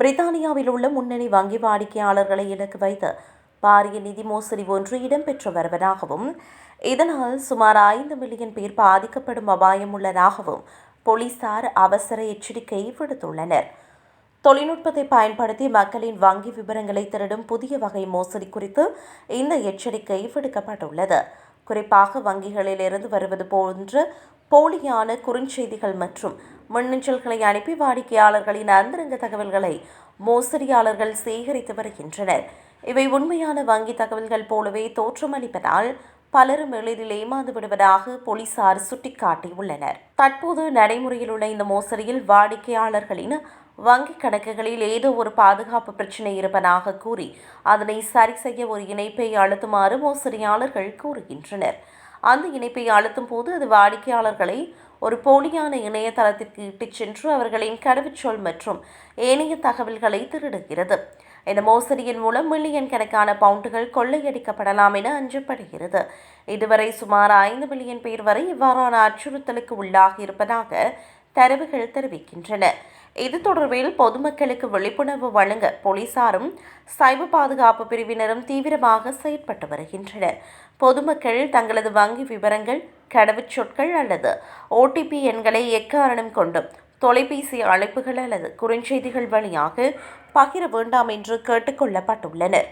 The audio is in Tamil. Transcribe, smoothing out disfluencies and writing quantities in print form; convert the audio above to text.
பிரித்தானியாவில் உள்ள முன்னணி வங்கி வாடிக்கையாளர்களை இலக்கு வைத்து பாரிய நிதி மோசடி ஒன்று இடம்பெற்று வருவதாகவும் இதனால் சுமார் 5 மில்லியன் பேர் பாதிக்கப்படும் அபாயம் உள்ளதாகவும் போலீசார் அவசர எச்சரிக்கை விடுத்துள்ளனர். தொழில்நுட்பத்தை பயன்படுத்தி மக்களின் வங்கி விவரங்களை திருடும் புதிய வகை மோசடி குறித்து இந்த எச்சரிக்கை விடுக்கப்பட்டுள்ளது. குறிப்பாக வங்கிகளில் இருந்து வருவது போன்ற போலியான குறுஞ்செய்திகள் மற்றும் மின்னஞ்சல்களை அனுப்பி வாடிக்கையாளர்களின் அந்தரங்க தகவல்களை மோசடியாளர்கள் சேகரித்து வருகின்றனர். இவை உண்மையான வங்கி தகவல்கள் போலவே தோற்றமளிப்பதால் பலரும் எளிதில் ஏமாந்து விடுவதாக போலீசார் சுட்டிக்காட்டியுள்ளனர். தற்போது நடைமுறையில் உள்ள இந்த மோசடியில் வாடிக்கையாளர்களின் வங்கிக் கணக்குகளில் ஏதோ ஒரு பாதுகாப்பு பிரச்சினை இருப்பதாக கூறி அதனை சரி செய்ய ஒரு இணைப்பை அழுத்துமாறு மோசடியாளர்கள் கூறுகின்றனர். அந்த இணைப்பை அழுத்தும் போது அது வாடிக்கையாளர்களை ஒரு போலியான இணையதளத்திற்கு இட்டுச் சென்று அவர்களின் கடவுச்சொல் மற்றும் ஏனைய தகவல்களை திருடுகிறது. இந்த மோசடியின் மூலம் மில்லியன் கணக்கான பவுண்டுகள் கொள்ளையடிக்கப்படலாம் என அஞ்சப்படுகிறது. இதுவரை சுமார் 5 மில்லியன் பேர் வரை இவ்வாறான அச்சுறுத்தலுக்கு உள்ளாகி இருப்பதாக தரவுகள் தெரிவிக்கின்றன. இது தொடர்பில் பொதுமக்களுக்கு விழிப்புணர்வு வழங்க போலீசாரும் சைபர் பாதுகாப்பு பிரிவினரும் தீவிரமாக செயற்பட்டு வருகின்றனர். பொதுமக்கள் தங்களது வங்கி விவரங்கள், கடவுச்சொற்கள் அல்லது OTP எண்களை எக்காரணம் கொண்டும் தொலைபேசி அழைப்புகள் அல்லது குறுஞ்செய்திகள் வழியாக பகிர வேண்டாம் என்று கேட்டுக் கொள்ளப்பட்டுள்ளனர்.